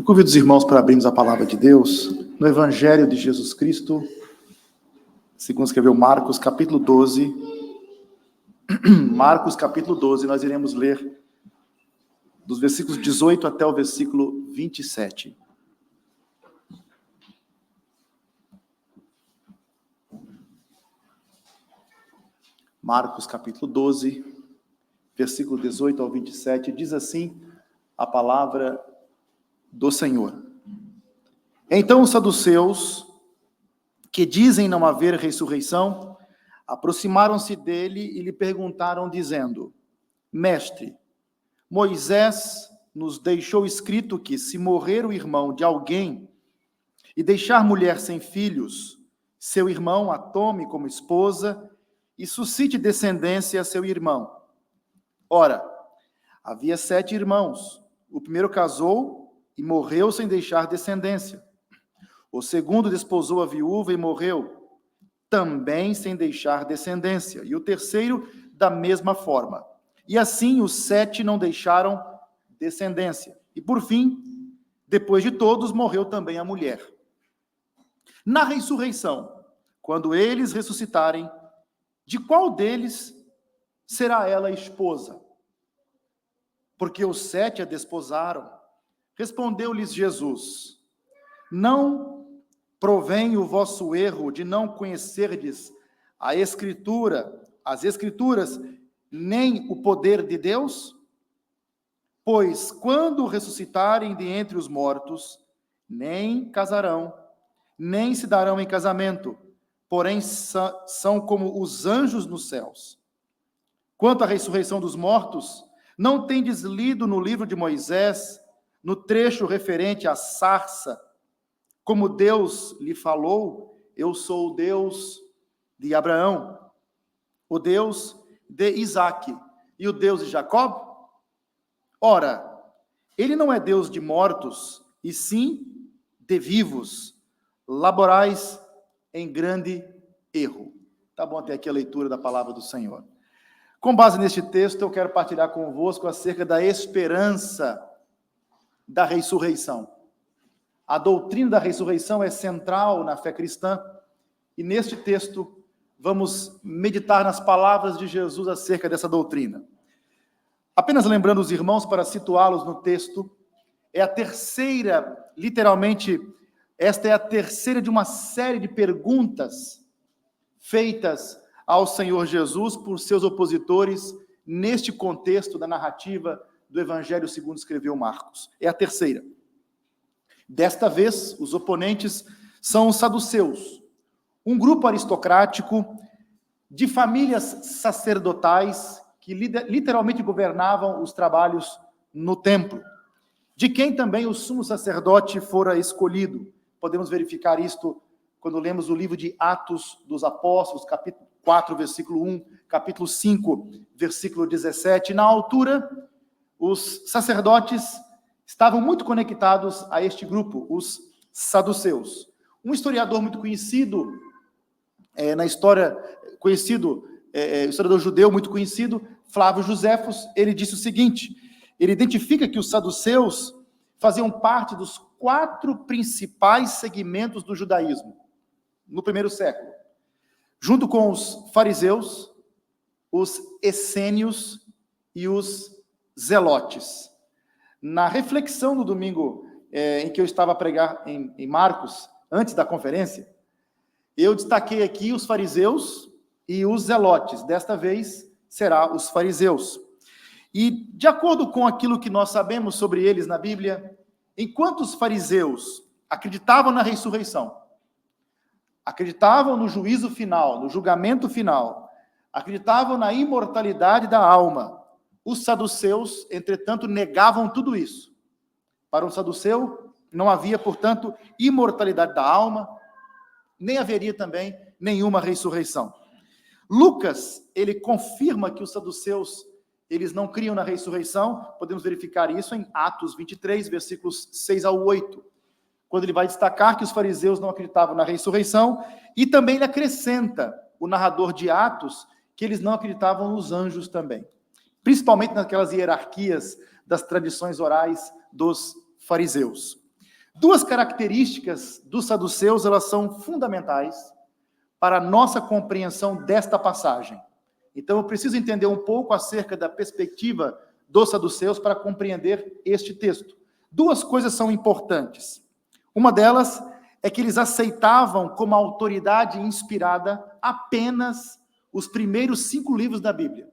Convido os irmãos para abrirmos a palavra de Deus no Evangelho de Jesus Cristo, segundo escreveu Marcos, capítulo 12. Marcos, capítulo 12, nós iremos ler dos versículos 18 até o versículo 27. Marcos, capítulo 12, versículo 18 ao 27, diz assim a palavra do Senhor. Então os saduceus, que dizem não haver ressurreição, aproximaram-se dele e lhe perguntaram, dizendo: Mestre, Moisés nos deixou escrito que, se morrer o irmão de alguém e deixar mulher sem filhos, seu irmão a tome como esposa e suscite descendência a seu irmão. Ora, havia 7 irmãos. O primeiro casou e morreu sem deixar descendência. O segundo desposou a viúva e morreu, também sem deixar descendência. E o terceiro, da mesma forma. E assim os 7 não deixaram descendência. E por fim, depois de todos, morreu também a mulher. Na ressurreição, quando eles ressuscitarem, de qual deles será ela esposa? Porque os 7 a desposaram. Respondeu-lhes Jesus: Não provém o vosso erro de não conhecerdes as Escrituras, nem o poder de Deus? Pois quando ressuscitarem de entre os mortos, nem casarão, nem se darão em casamento, porém são como os anjos nos céus. Quanto à ressurreição dos mortos, não tendes lido no livro de Moisés, no trecho referente à sarça, como Deus lhe falou: eu sou o Deus de Abraão, o Deus de Isaque e o Deus de Jacó? Ora, ele não é Deus de mortos, e sim de vivos. Laborais em grande erro. Tá bom até aqui a leitura da palavra do Senhor. Com base neste texto, eu quero partilhar convosco acerca da esperança da ressurreição. A doutrina da ressurreição é central na fé cristã, e neste texto vamos meditar nas palavras de Jesus acerca dessa doutrina. Apenas lembrando os irmãos, para situá-los no texto, é a terceira, literalmente, esta é a terceira de uma série de perguntas feitas ao Senhor Jesus por seus opositores neste contexto da narrativa do Evangelho segundo escreveu Marcos. É a terceira. Desta vez, os oponentes são os saduceus, um grupo aristocrático de famílias sacerdotais que literalmente governavam os trabalhos no templo, de quem também o sumo sacerdote fora escolhido. Podemos verificar isto quando lemos o livro de Atos dos Apóstolos, capítulo 4, versículo 1, capítulo 5, versículo 17. Na altura, os sacerdotes estavam muito conectados a este grupo, os saduceus. Um historiador muito conhecido na história, historiador judeu muito conhecido, Flávio Joséfos, ele disse o seguinte: ele identifica que os saduceus faziam parte dos 4 principais segmentos do judaísmo no primeiro século, junto com os fariseus, os essênios e os zelotes. Na reflexão do domingo em que eu estava a pregar em Marcos, antes da conferência, eu destaquei aqui os fariseus e os zelotes. Desta vez será os fariseus. E, de acordo com aquilo que nós sabemos sobre eles na Bíblia, enquanto os fariseus acreditavam na ressurreição, acreditavam no juízo final, no julgamento final, acreditavam na imortalidade da alma, os saduceus, entretanto, negavam tudo isso. Para um saduceu, não havia, portanto, imortalidade da alma, nem haveria também nenhuma ressurreição. Lucas, ele confirma que os saduceus, eles não criam na ressurreição. Podemos verificar isso em Atos 23, versículos 6 ao 8, quando ele vai destacar que os fariseus não acreditavam na ressurreição, e também ele acrescenta, o narrador de Atos, que eles não acreditavam nos anjos também, principalmente naquelas hierarquias das tradições orais dos fariseus. Duas características dos saduceus, elas são fundamentais para a nossa compreensão desta passagem. Então, eu preciso entender um pouco acerca da perspectiva dos saduceus para compreender este texto. Duas coisas são importantes. Uma delas é que eles aceitavam como autoridade inspirada apenas os primeiros 5 livros da Bíblia.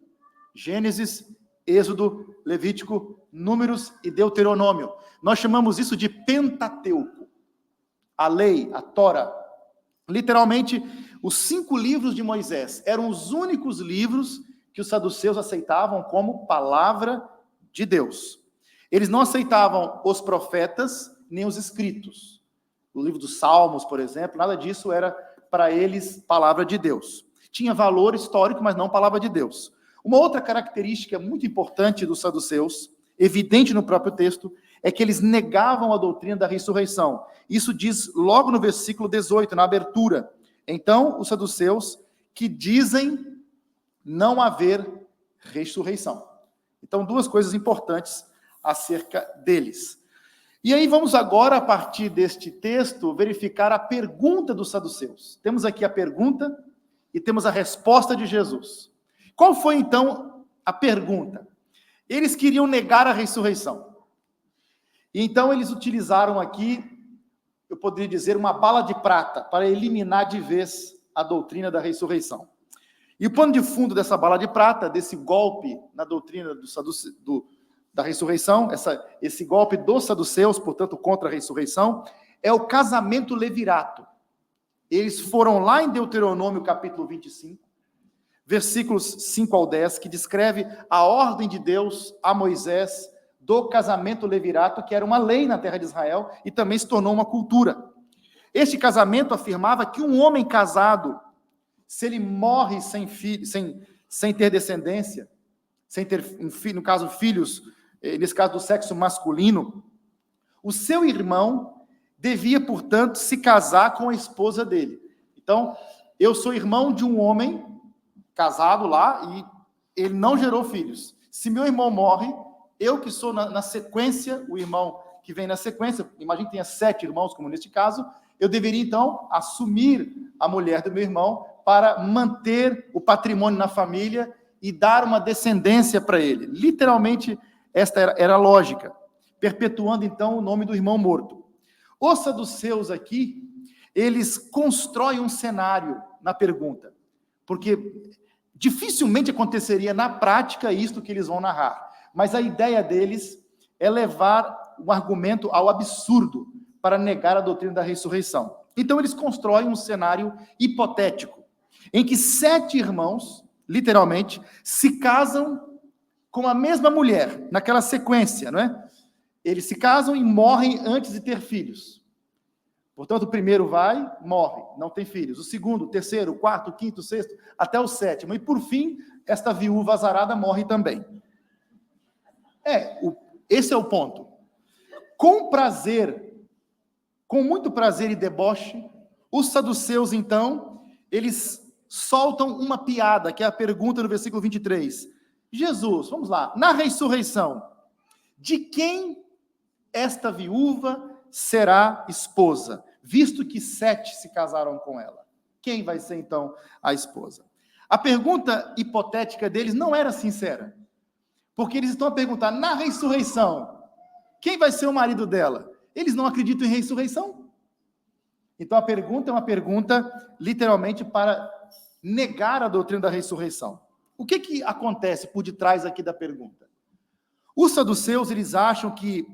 Gênesis, Êxodo, Levítico, Números e Deuteronômio. Nós chamamos isso de Pentateuco. A lei, a Tora. Literalmente, os 5 livros de Moisés eram os únicos livros que os saduceus aceitavam como palavra de Deus. Eles não aceitavam os profetas nem os escritos. O livro dos Salmos, por exemplo, nada disso era para eles palavra de Deus. Tinha valor histórico, mas não palavra de Deus. Uma outra característica muito importante dos saduceus, evidente no próprio texto, é que eles negavam a doutrina da ressurreição. Isso diz logo no versículo 18, na abertura. Então, os saduceus que dizem não haver ressurreição. Então, 2 coisas importantes acerca deles. E aí vamos agora, a partir deste texto, verificar a pergunta dos saduceus. Temos aqui a pergunta e temos a resposta de Jesus. Qual foi, então, a pergunta? Eles queriam negar a ressurreição. E então eles utilizaram aqui, eu poderia dizer, uma bala de prata para eliminar de vez a doutrina da ressurreição. E o pano de fundo dessa bala de prata, desse golpe na doutrina da ressurreição, esse golpe dos saduceus, portanto, contra a ressurreição, é o casamento levirato. Eles foram lá em Deuteronômio, capítulo 25, versículos 5 ao 10, que descreve a ordem de Deus a Moisés do casamento levirato, que era uma lei na terra de Israel e também se tornou uma cultura. Este casamento afirmava que um homem casado, se ele morre sem ter descendência, sem ter, no caso, filhos, nesse caso do sexo masculino, o seu irmão devia, portanto, se casar com a esposa dele. Então, eu sou irmão de um homem casado lá e ele não gerou filhos. Se meu irmão morre, eu que sou na sequência, o irmão que vem na sequência, imagine que tenha 7 irmãos, como neste caso, eu deveria então assumir a mulher do meu irmão para manter o patrimônio na família e dar uma descendência para ele. Literalmente, esta era a lógica, perpetuando então o nome do irmão morto. Os saduceus aqui, eles constroem um cenário na pergunta, porque dificilmente aconteceria na prática isto que eles vão narrar, mas a ideia deles é levar o argumento ao absurdo para negar a doutrina da ressurreição. Então eles constroem um cenário hipotético, em que 7 irmãos, literalmente, se casam com a mesma mulher, naquela sequência, não é? Eles se casam e morrem antes de ter filhos. Portanto, o primeiro vai, morre, não tem filhos. O segundo, o terceiro, o quarto, o quinto, o sexto, até o 7º. E, por fim, esta viúva azarada morre também. Esse é o ponto. Com prazer, com muito prazer e deboche, os saduceus, então, eles soltam uma piada, que é a pergunta no versículo 23. Jesus, vamos lá, na ressurreição, de quem esta viúva será esposa, visto que 7 se casaram com ela? Quem vai ser, então, a esposa? A pergunta hipotética deles não era sincera, porque eles estão a perguntar, na ressurreição, quem vai ser o marido dela? Eles não acreditam em ressurreição. Então, a pergunta é uma pergunta, literalmente, para negar a doutrina da ressurreição. O que acontece por detrás aqui da pergunta? Os saduceus, eles acham que,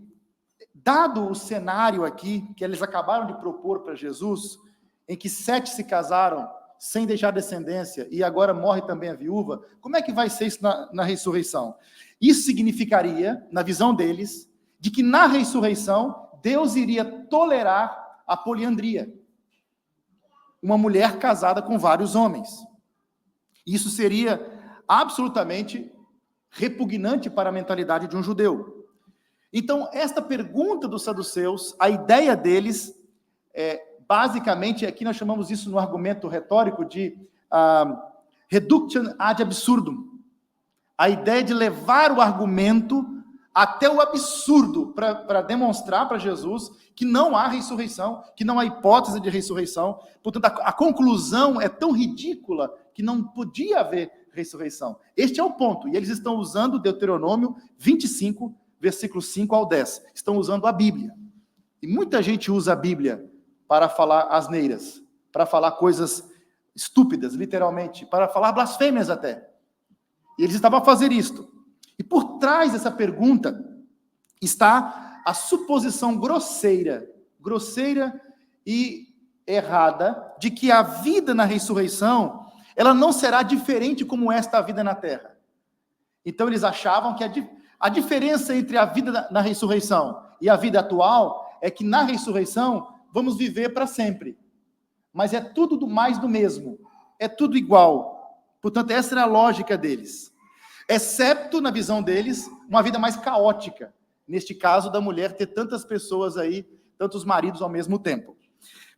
dado o cenário aqui, que eles acabaram de propor para Jesus, em que 7 se casaram sem deixar descendência, e agora morre também a viúva, como é que vai ser isso na ressurreição? Isso significaria, na visão deles, de que na ressurreição, Deus iria tolerar a poliandria. Uma mulher casada com vários homens. Isso seria absolutamente repugnante para a mentalidade de um judeu. Então, esta pergunta dos saduceus, a ideia deles, basicamente, aqui nós chamamos isso no argumento retórico de reduction ad absurdum. A ideia de levar o argumento até o absurdo para demonstrar para Jesus que não há ressurreição, que não há hipótese de ressurreição. Portanto, a conclusão é tão ridícula que não podia haver ressurreição. Este é o ponto. E eles estão usando Deuteronômio 25, versículos 5 ao 10. Estão usando a Bíblia. E muita gente usa a Bíblia para falar asneiras, para falar coisas estúpidas, literalmente, para falar blasfêmias até. E eles estavam a fazer isto. E por trás dessa pergunta está a suposição grosseira e errada de que a vida na ressurreição, ela não será diferente como esta vida na terra. Então eles achavam que a diferença entre a vida na ressurreição e a vida atual é que na ressurreição vamos viver para sempre. Mas é tudo mais do mesmo, é tudo igual. Portanto, essa era a lógica deles. Excepto, na visão deles, uma vida mais caótica. Neste caso, da mulher ter tantas pessoas aí, tantos maridos ao mesmo tempo.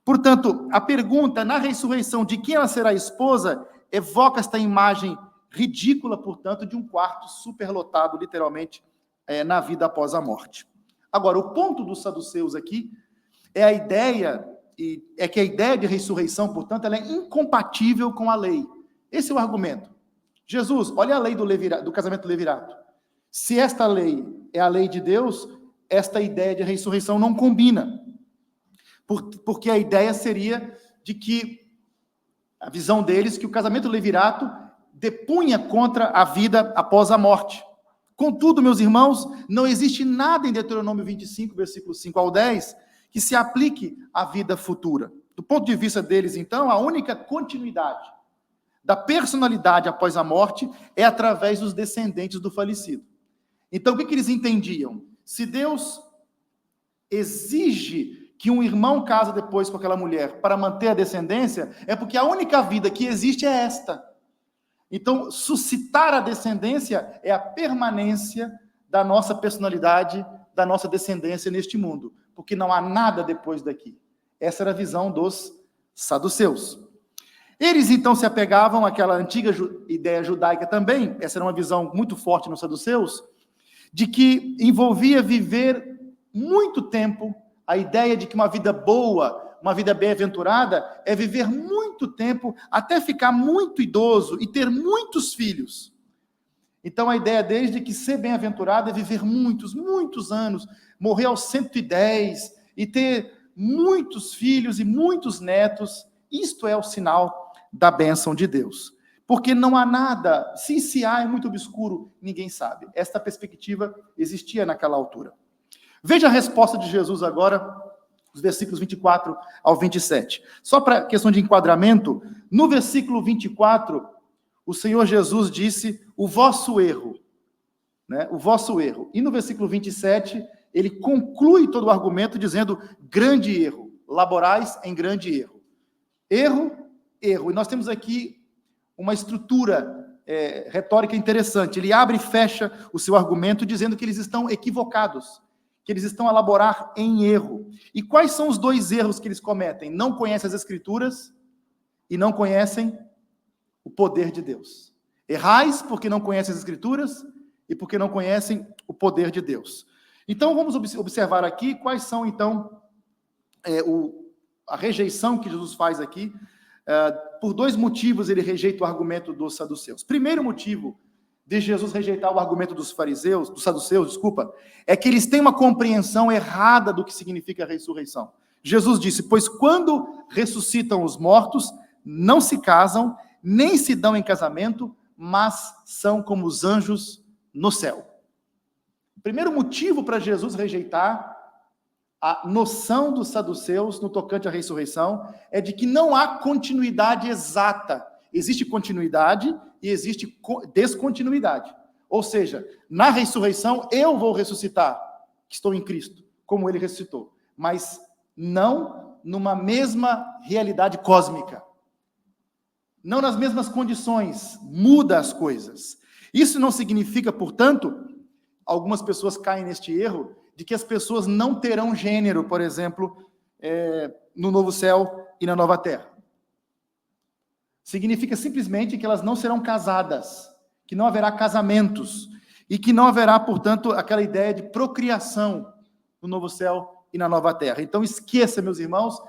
Portanto, a pergunta na ressurreição de quem ela será esposa evoca esta imagem ridícula, portanto, de um quarto superlotado, literalmente, na vida após a morte. Agora, o ponto dos saduceus aqui é a ideia, que a ideia de ressurreição, portanto, ela é incompatível com a lei. Esse é o argumento. Jesus, olha a lei do casamento levirato. Se esta lei é a lei de Deus, esta ideia de ressurreição não combina. Porque a ideia seria de que, a visão deles, que o casamento levirato depunha contra a vida após a morte. Contudo, meus irmãos, não existe nada em Deuteronômio 25, versículos 5 ao 10, que se aplique à vida futura. Do ponto de vista deles, então, a única continuidade da personalidade após a morte é através dos descendentes do falecido. Então, o que eles entendiam? Se Deus exige que um irmão casa depois com aquela mulher para manter a descendência, é porque a única vida que existe é esta. Então, suscitar a descendência é a permanência da nossa personalidade, da nossa descendência neste mundo, porque não há nada depois daqui. Essa era a visão dos saduceus. Eles, então, se apegavam àquela antiga ideia judaica também, essa era uma visão muito forte nos saduceus, de que envolvia viver muito tempo, a ideia de que uma vida boa, uma vida bem-aventurada, é viver muito tempo, até ficar muito idoso e ter muitos filhos. Então, a ideia deles de que ser bem-aventurado é viver muitos, muitos anos, morrer aos 110 e ter muitos filhos e muitos netos, isto é o sinal da bênção de Deus. Porque não há nada, se há é muito obscuro, ninguém sabe. Esta perspectiva existia naquela altura. Veja a resposta de Jesus agora, os versículos 24 ao 27. Só para questão de enquadramento, no versículo 24, o Senhor Jesus disse, o vosso erro, né? O vosso erro. E no versículo 27, ele conclui todo o argumento dizendo, grande erro, laborais em grande erro. Erro. E nós temos aqui uma estrutura retórica interessante. Ele abre e fecha o seu argumento dizendo que eles estão equivocados, que eles estão a laborar em erro. E quais são os dois erros que eles cometem? Não conhecem as Escrituras e não conhecem o poder de Deus. Errais porque não conhecem as Escrituras e porque não conhecem o poder de Deus. Então, vamos observar aqui quais são, então, a rejeição que Jesus faz aqui. Por dois motivos ele rejeita o argumento dos saduceus. Primeiro motivo de Jesus rejeitar o argumento dos saduceus, é que eles têm uma compreensão errada do que significa a ressurreição. Jesus disse, pois quando ressuscitam os mortos, não se casam, nem se dão em casamento, mas são como os anjos no céu. O primeiro motivo para Jesus rejeitar a noção dos saduceus no tocante à ressurreição é de que não há continuidade exata. Existe continuidade e existe descontinuidade. Ou seja, na ressurreição eu vou ressuscitar, que estou em Cristo, como ele ressuscitou, mas não numa mesma realidade cósmica. Não nas mesmas condições, muda as coisas. Isso não significa, portanto, algumas pessoas caem neste erro, de que as pessoas não terão gênero, por exemplo, no novo céu e na nova terra. Significa simplesmente que elas não serão casadas, que não haverá casamentos. e que não haverá, portanto, aquela ideia de procriação no novo céu e na nova terra. Então esqueça, meus irmãos,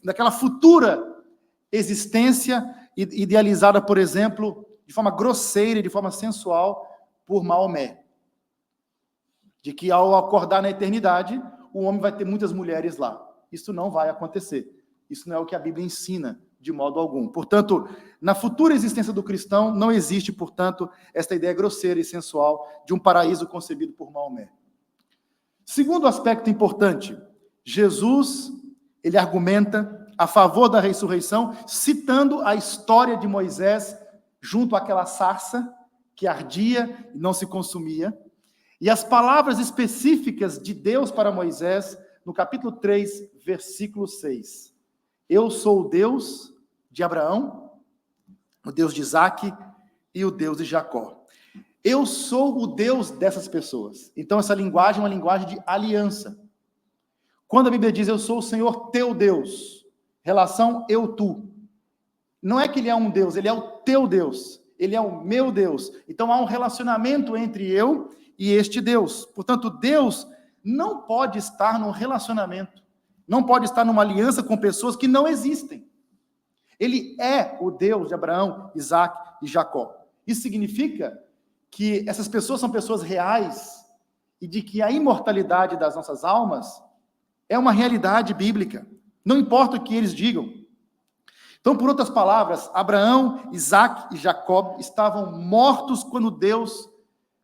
daquela futura existência idealizada, por exemplo, de forma grosseira, de forma sensual, por Maomé. De que ao acordar na eternidade, o homem vai ter muitas mulheres lá. Isso não vai acontecer. Isso não é o que a Bíblia ensina de modo algum. Portanto, na futura existência do cristão, não existe, portanto, esta ideia grosseira e sensual de um paraíso concebido por Maomé. Segundo aspecto importante, Jesus, ele argumenta a favor da ressurreição, citando a história de Moisés junto àquela sarça que ardia e não se consumia, e as palavras específicas de Deus para Moisés, no capítulo 3, versículo 6. Eu sou o Deus de Abraão, o Deus de Isaque e o Deus de Jacó. Eu sou o Deus dessas pessoas. Então, essa linguagem é uma linguagem de aliança. Quando a Bíblia diz, eu sou o Senhor teu Deus, relação eu-tu. Não é que ele é um Deus, ele é o teu Deus. Ele é o meu Deus. Então, há um relacionamento entre eu e este Deus. Portanto, Deus não pode estar num relacionamento, não pode estar numa aliança com pessoas que não existem. Ele é o Deus de Abraão, Isaque e Jacó. Isso significa que essas pessoas são pessoas reais e de que a imortalidade das nossas almas é uma realidade bíblica. Não importa o que eles digam. Então, por outras palavras, Abraão, Isaque e Jacó estavam mortos quando Deus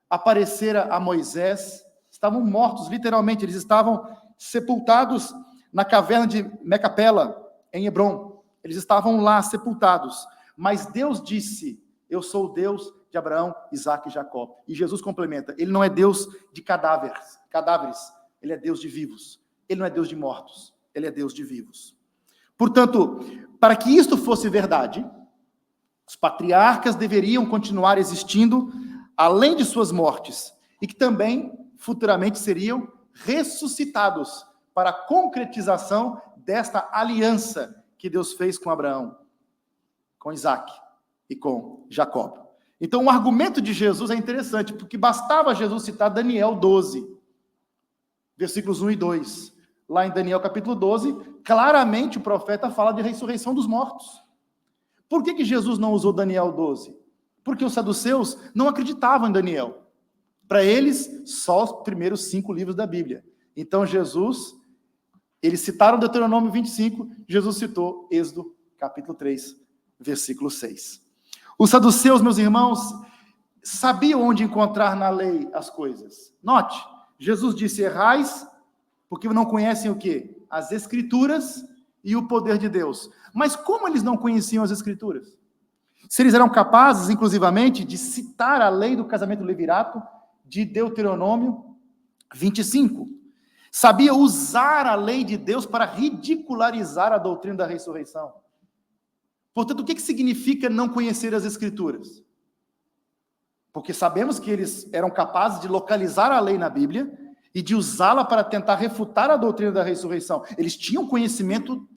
aparecera a Moisés. Estavam mortos, literalmente. Eles estavam sepultados na caverna de Mecapela, em Hebrom. Eles estavam lá sepultados. Mas Deus disse, eu sou o Deus de Abraão, Isaque e Jacó. E Jesus complementa, ele não é Deus de cadáveres. Ele é Deus de vivos. Ele não é Deus de mortos. Ele é Deus de vivos. Portanto, para que isto fosse verdade, os patriarcas deveriam continuar existindo além de suas mortes, e que também futuramente seriam ressuscitados para a concretização desta aliança que Deus fez com Abraão, com Isaque e com Jacó. Então o argumento de Jesus é interessante, porque bastava Jesus citar Daniel 12, versículos 1 e 2. Lá em Daniel capítulo 12, claramente o profeta fala de ressurreição dos mortos. Por que Jesus não usou Daniel 12? Porque os saduceus não acreditavam em Daniel. Para eles, só os primeiros 5 livros da Bíblia. Então Jesus, eles citaram Deuteronômio 25, Jesus citou Êxodo capítulo 3, versículo 6. Os saduceus, meus irmãos, sabiam onde encontrar na lei as coisas. Note, Jesus disse, errais, porque não conhecem o quê? As Escrituras e o poder de Deus. Mas como eles não conheciam as Escrituras? Se eles eram capazes, inclusivamente, de citar a lei do casamento levirato de Deuteronômio 25. Sabia usar a lei de Deus para ridicularizar a doutrina da ressurreição. Portanto, o que significa não conhecer as Escrituras? Porque sabemos que eles eram capazes de localizar a lei na Bíblia e de usá-la para tentar refutar a doutrina da ressurreição. Eles tinham conhecimento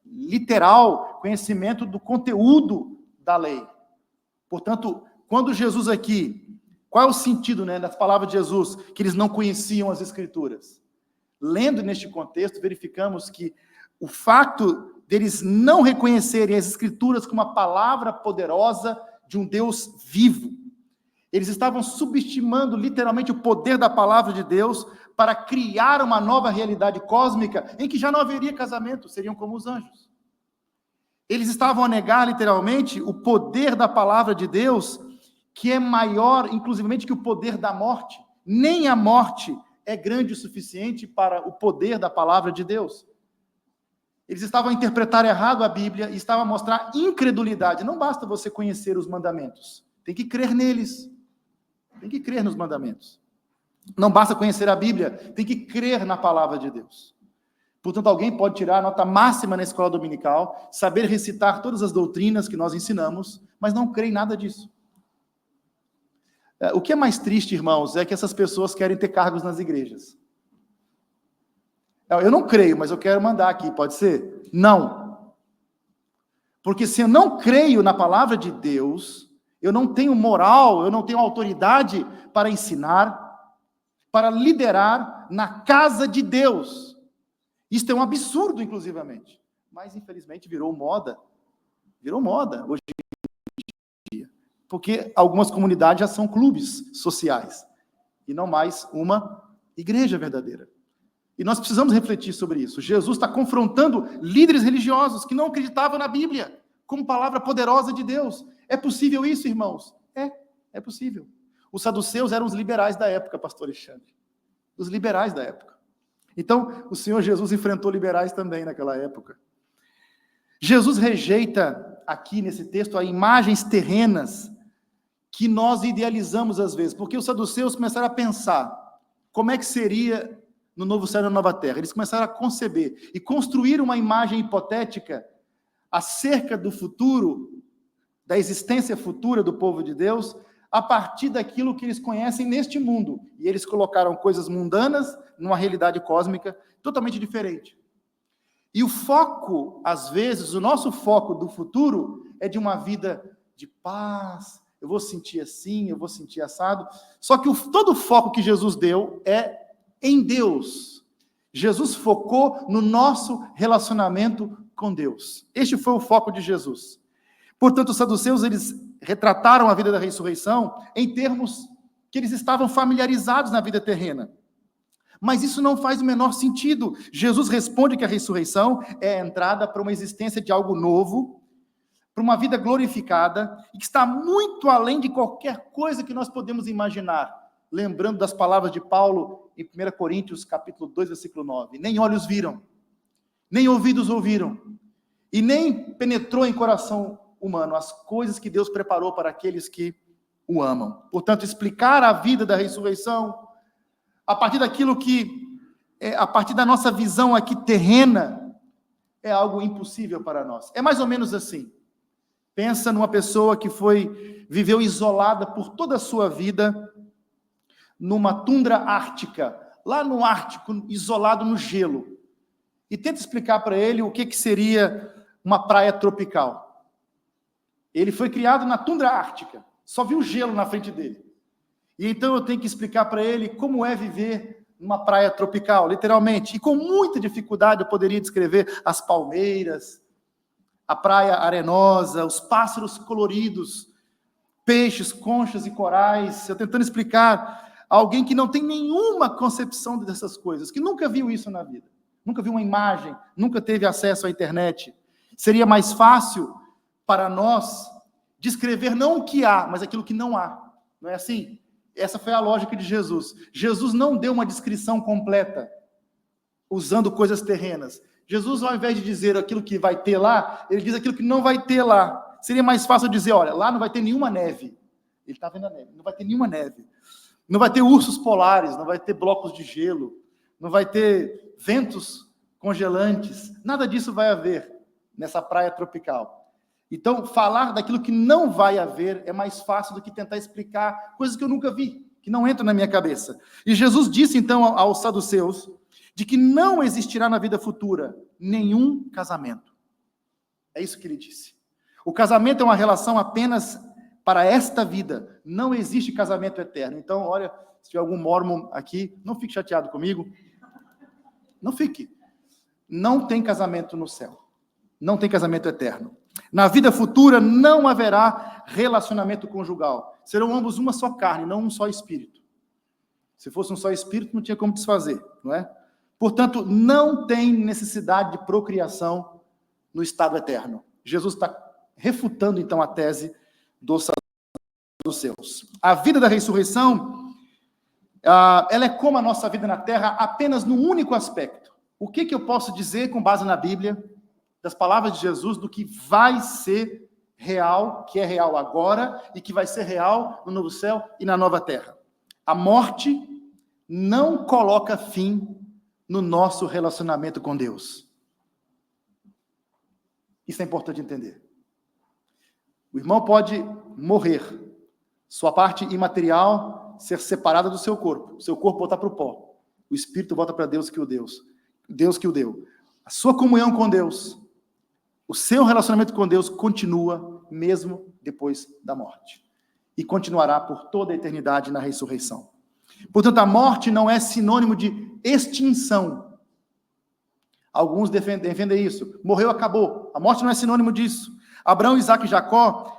literal, conhecimento do conteúdo da lei. Portanto, quando Jesus aqui, qual é o sentido, das palavras de Jesus, que eles não conheciam as Escrituras? Lendo neste contexto, verificamos que o fato deles não reconhecerem as Escrituras como uma palavra poderosa de um Deus vivo, eles estavam subestimando literalmente o poder da palavra de Deus para criar uma nova realidade cósmica em que já não haveria casamento, seriam como os anjos. Eles estavam a negar literalmente o poder da palavra de Deus, que é maior, inclusivamente, que o poder da morte. Nem a morte é grande o suficiente para o poder da palavra de Deus. Eles estavam a interpretar errado a Bíblia e estavam a mostrar incredulidade. Não basta você conhecer os mandamentos, tem que crer neles. Tem que crer nos mandamentos. Não basta conhecer a Bíblia, tem que crer na palavra de Deus. Portanto, alguém pode tirar a nota máxima na escola dominical, saber recitar todas as doutrinas que nós ensinamos, mas não crê em nada disso. O que é mais triste, irmãos, é que essas pessoas querem ter cargos nas igrejas. Eu não creio, mas eu quero mandar aqui, pode ser? Não. Porque se eu não creio na palavra de Deus, eu não tenho moral, eu não tenho autoridade para ensinar, para liderar na casa de Deus. Isto é um absurdo, inclusivamente. Mas, infelizmente, virou moda hoje em dia. Porque algumas comunidades já são clubes sociais, e não mais uma igreja verdadeira. E nós precisamos refletir sobre isso. Jesus está confrontando líderes religiosos que não acreditavam na Bíblia como palavra poderosa de Deus. É possível isso, irmãos? É possível. Os saduceus eram os liberais da época, pastor Alexandre. Os liberais da época. Então, o Senhor Jesus enfrentou liberais também naquela época. Jesus rejeita aqui nesse texto as imagens terrenas que nós idealizamos às vezes, porque os saduceus começaram a pensar como é que seria no novo céu e na nova terra. Eles começaram a conceber e construir uma imagem hipotética acerca do futuro, da existência futura do povo de Deus, a partir daquilo que eles conhecem neste mundo. E eles colocaram coisas mundanas numa realidade cósmica totalmente diferente. E o foco, às vezes, o nosso foco do futuro é de uma vida de paz, eu vou sentir assim, eu vou sentir assado. Só que todo o foco que Jesus deu é em Deus. Jesus focou no nosso relacionamento com Deus. Este foi o foco de Jesus. Portanto, os saduceus, eles retrataram a vida da ressurreição em termos que eles estavam familiarizados na vida terrena. Mas isso não faz o menor sentido. Jesus responde que a ressurreição é a entrada para uma existência de algo novo, para uma vida glorificada, e que está muito além de qualquer coisa que nós podemos imaginar. Lembrando das palavras de Paulo em 1 Coríntios, capítulo 2, versículo 9. Nem olhos viram, nem ouvidos ouviram, e nem penetrou em coração humano as coisas que Deus preparou para aqueles que o amam. Portanto, explicar a vida da ressurreição a partir daquilo que, a partir da nossa visão aqui terrena, é algo impossível para nós. É mais ou menos assim. Pensa numa pessoa que viveu isolada por toda a sua vida numa tundra ártica, lá no Ártico, isolado no gelo. E tenta explicar para ele o que seria uma praia tropical. Ele foi criado na tundra ártica, só viu gelo na frente dele. E então eu tenho que explicar para ele como é viver numa praia tropical, literalmente. E com muita dificuldade eu poderia descrever as palmeiras, a praia arenosa, os pássaros coloridos, peixes, conchas e corais. Eu tentando explicar a alguém que não tem nenhuma concepção dessas coisas, que nunca viu isso na vida, nunca viu uma imagem, nunca teve acesso à internet. Seria mais fácil para nós descrever não o que há, mas aquilo que não há. Não é assim? Essa foi a lógica de Jesus. Jesus não deu uma descrição completa, usando coisas terrenas. Jesus, ao invés de dizer aquilo que vai ter lá, ele diz aquilo que não vai ter lá. Seria mais fácil dizer, olha, lá não vai ter nenhuma neve. Ele está vendo a neve. Não vai ter nenhuma neve. Não vai ter ursos polares, não vai ter blocos de gelo, não vai ter ventos congelantes. Nada disso vai haver nessa praia tropical. Então, falar daquilo que não vai haver é mais fácil do que tentar explicar coisas que eu nunca vi, que não entram na minha cabeça. E Jesus disse, então, aos saduceus, de que não existirá na vida futura nenhum casamento. É isso que ele disse. O casamento é uma relação apenas para esta vida. Não existe casamento eterno. Então, olha, se tiver algum mórmon aqui, não fique chateado comigo. Não fique. Não tem casamento no céu. Não tem casamento eterno. Na vida futura não haverá relacionamento conjugal. Serão ambos uma só carne, não um só espírito. Se fosse um só espírito, não tinha como desfazer, não é? Portanto, não tem necessidade de procriação no estado eterno. Jesus está refutando, então, a tese dos saduceus. A vida da ressurreição, ela é como a nossa vida na terra, apenas num único aspecto. O que eu posso dizer com base na Bíblia, das palavras de Jesus, do que vai ser real, que é real agora, e que vai ser real no novo céu e na nova terra? A morte não coloca fim no nosso relacionamento com Deus. Isso é importante entender. O irmão pode morrer, sua parte imaterial ser separada do seu corpo voltar para o pó, o espírito volta para Deus que o deu. A sua comunhão com Deus, o seu relacionamento com Deus continua mesmo depois da morte. e continuará por toda a eternidade na ressurreição. Portanto, a morte não é sinônimo de extinção. Alguns defendem isso. Morreu, acabou. A morte não é sinônimo disso. Abraão, Isaque e Jacó,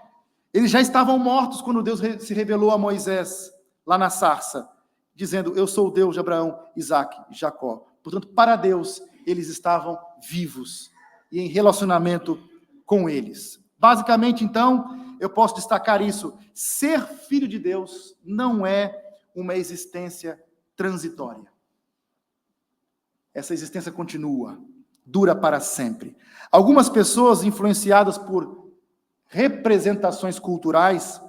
eles já estavam mortos quando Deus se revelou a Moisés, lá na sarça, dizendo, eu sou o Deus de Abraão, Isaque e Jacó. Portanto, para Deus, eles estavam vivos e em relacionamento com eles. Basicamente, então, eu posso destacar isso. Ser filho de Deus não é uma existência transitória. Essa existência continua, dura para sempre. Algumas pessoas, influenciadas por representações culturais,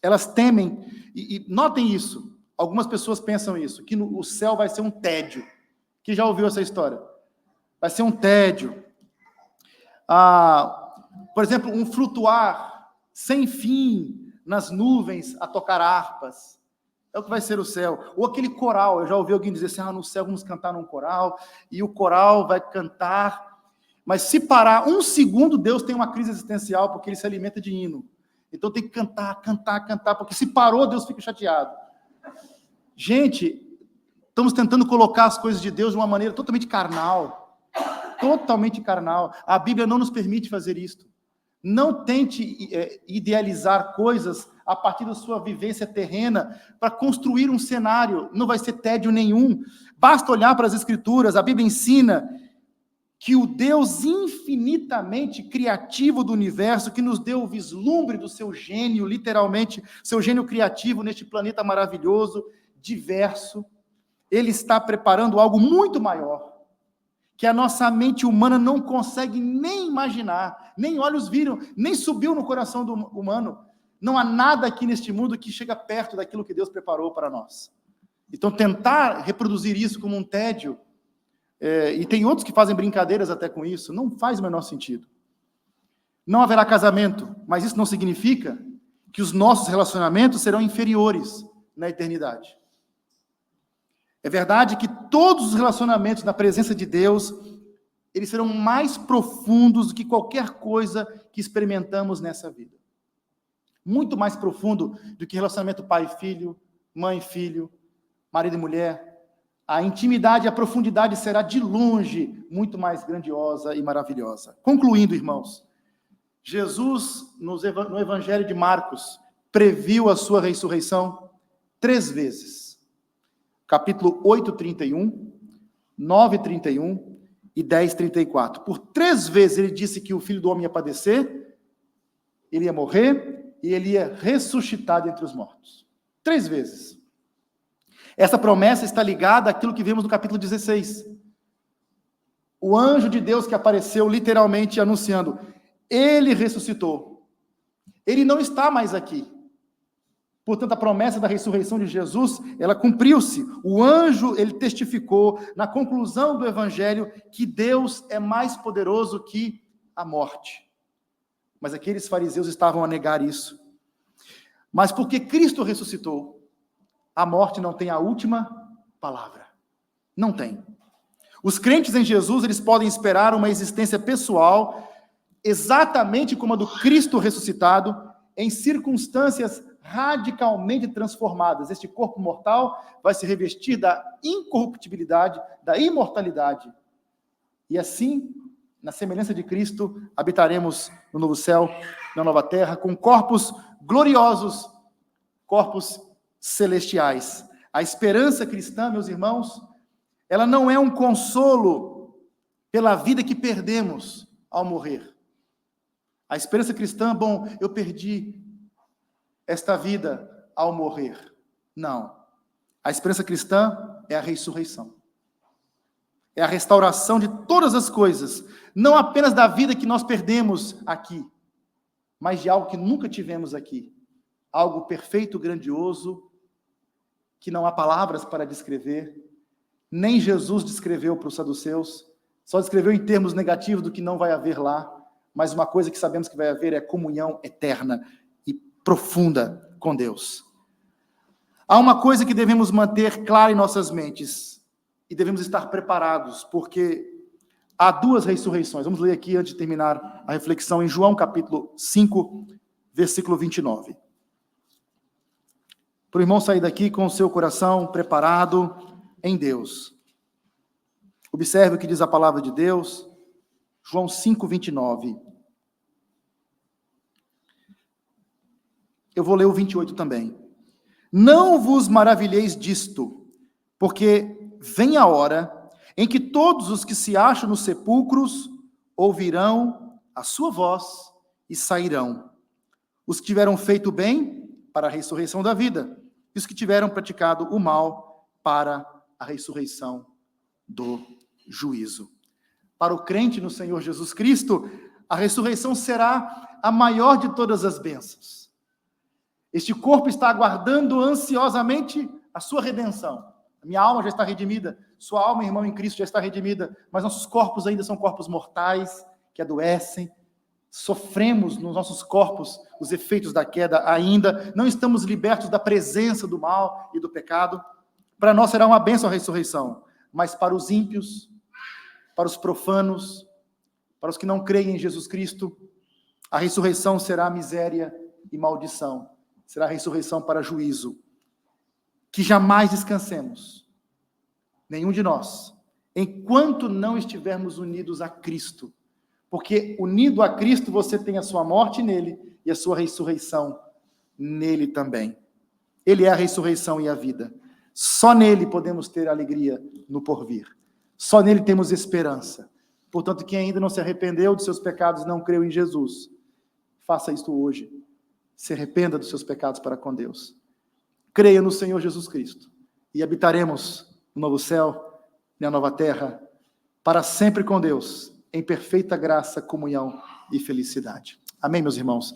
elas temem, e notem isso, algumas pessoas pensam isso, que o céu vai ser um tédio. Quem já ouviu essa história? Vai ser um tédio. Por exemplo, um flutuar sem fim nas nuvens a tocar harpas. É o que vai ser o céu. Ou aquele coral, eu já ouvi alguém dizer assim, no céu vamos cantar num coral, e o coral vai cantar, mas se parar um segundo, Deus tem uma crise existencial, porque ele se alimenta de hino. Então tem que cantar, porque se parou, Deus fica chateado. Gente, estamos tentando colocar as coisas de Deus de uma maneira totalmente carnal. Totalmente carnal. A Bíblia não nos permite fazer isto. Não tente idealizar coisas a partir da sua vivência terrena para construir um cenário. Não vai ser tédio nenhum. Basta olhar para as Escrituras. A Bíblia ensina que o Deus infinitamente criativo do universo, que nos deu o vislumbre do seu gênio, literalmente, seu gênio criativo neste planeta maravilhoso, diverso, ele está preparando algo muito maior, que a nossa mente humana não consegue nem imaginar, nem olhos viram, nem subiu no coração do humano. Não há nada aqui neste mundo que chega perto daquilo que Deus preparou para nós. Então, tentar reproduzir isso como um tédio, e tem outros que fazem brincadeiras até com isso, não faz o menor sentido. Não haverá casamento, mas isso não significa que os nossos relacionamentos serão inferiores na eternidade. É verdade que todos os relacionamentos na presença de Deus, eles serão mais profundos do que qualquer coisa que experimentamos nessa vida. Muito mais profundo do que relacionamento pai e filho, mãe e filho, marido e mulher. A intimidade e a profundidade será de longe muito mais grandiosa e maravilhosa. Concluindo, irmãos, Jesus, no Evangelho de Marcos, previu a sua ressurreição 3 vezes. Capítulo 8:31, 9:31 e 10:34. Por 3 vezes ele disse que o Filho do Homem ia padecer, ele ia morrer e ele ia ressuscitar dentre os mortos. 3 vezes. Essa promessa está ligada àquilo que vemos no capítulo 16. O anjo de Deus que apareceu literalmente anunciando, ele ressuscitou. Ele não está mais aqui. Portanto, a promessa da ressurreição de Jesus, ela cumpriu-se. O anjo, ele testificou na conclusão do evangelho que Deus é mais poderoso que a morte. Mas aqueles fariseus estavam a negar isso. Mas porque Cristo ressuscitou, a morte não tem a última palavra. Não tem. Os crentes em Jesus, eles podem esperar uma existência pessoal exatamente como a do Cristo ressuscitado, em circunstâncias radicalmente transformadas. Este corpo mortal vai se revestir da incorruptibilidade, da imortalidade. E assim, na semelhança de Cristo, habitaremos no novo céu, na nova terra, com corpos gloriosos, corpos celestiais. A esperança cristã, meus irmãos, ela não é um consolo pela vida que perdemos ao morrer. A esperança cristã, bom, eu perdi esta vida ao morrer. Não. A esperança cristã é a ressurreição. É a restauração de todas as coisas, não apenas da vida que nós perdemos aqui, mas de algo que nunca tivemos aqui. Algo perfeito, grandioso, que não há palavras para descrever. Nem Jesus descreveu para os saduceus, só descreveu em termos negativos do que não vai haver lá, mas uma coisa que sabemos que vai haver é comunhão eterna e profunda com Deus. Há uma coisa que devemos manter clara em nossas mentes, e devemos estar preparados, porque há 2 ressurreições. Vamos ler aqui, antes de terminar a reflexão, em João capítulo 5, versículo 29. para o irmão sair daqui com o seu coração preparado em Deus. Observe o que diz a palavra de Deus, João 5:29. Eu vou ler o 28 também. Não vos maravilheis disto, porque vem a hora em que todos os que se acham nos sepulcros ouvirão a sua voz e sairão. Os que tiveram feito o bem para a ressurreição da vida, e os que tiveram praticado o mal para a ressurreição do juízo. Para o crente no Senhor Jesus Cristo, a ressurreição será a maior de todas as bênçãos. Este corpo está aguardando ansiosamente a sua redenção. A minha alma já está redimida, sua alma, irmão, em Cristo já está redimida, mas nossos corpos ainda são corpos mortais, que adoecem, sofremos nos nossos corpos os efeitos da queda ainda, não estamos libertos da presença do mal e do pecado. Para nós será uma bênção a ressurreição, mas para os ímpios, para os profanos, para os que não creem em Jesus Cristo, a ressurreição será miséria e maldição, será a ressurreição para juízo. Que jamais descansemos, nenhum de nós, enquanto não estivermos unidos a Cristo, porque unido a Cristo você tem a sua morte nele e a sua ressurreição nele também. Ele é a ressurreição e a vida. Só nele podemos ter alegria no porvir. Só nele temos esperança. Portanto, quem ainda não se arrependeu de seus pecados e não creu em Jesus, faça isto hoje. Se arrependa dos seus pecados para com Deus. Creia no Senhor Jesus Cristo e habitaremos no novo céu e na nova terra para sempre com Deus, em perfeita graça, comunhão e felicidade. Amém, meus irmãos?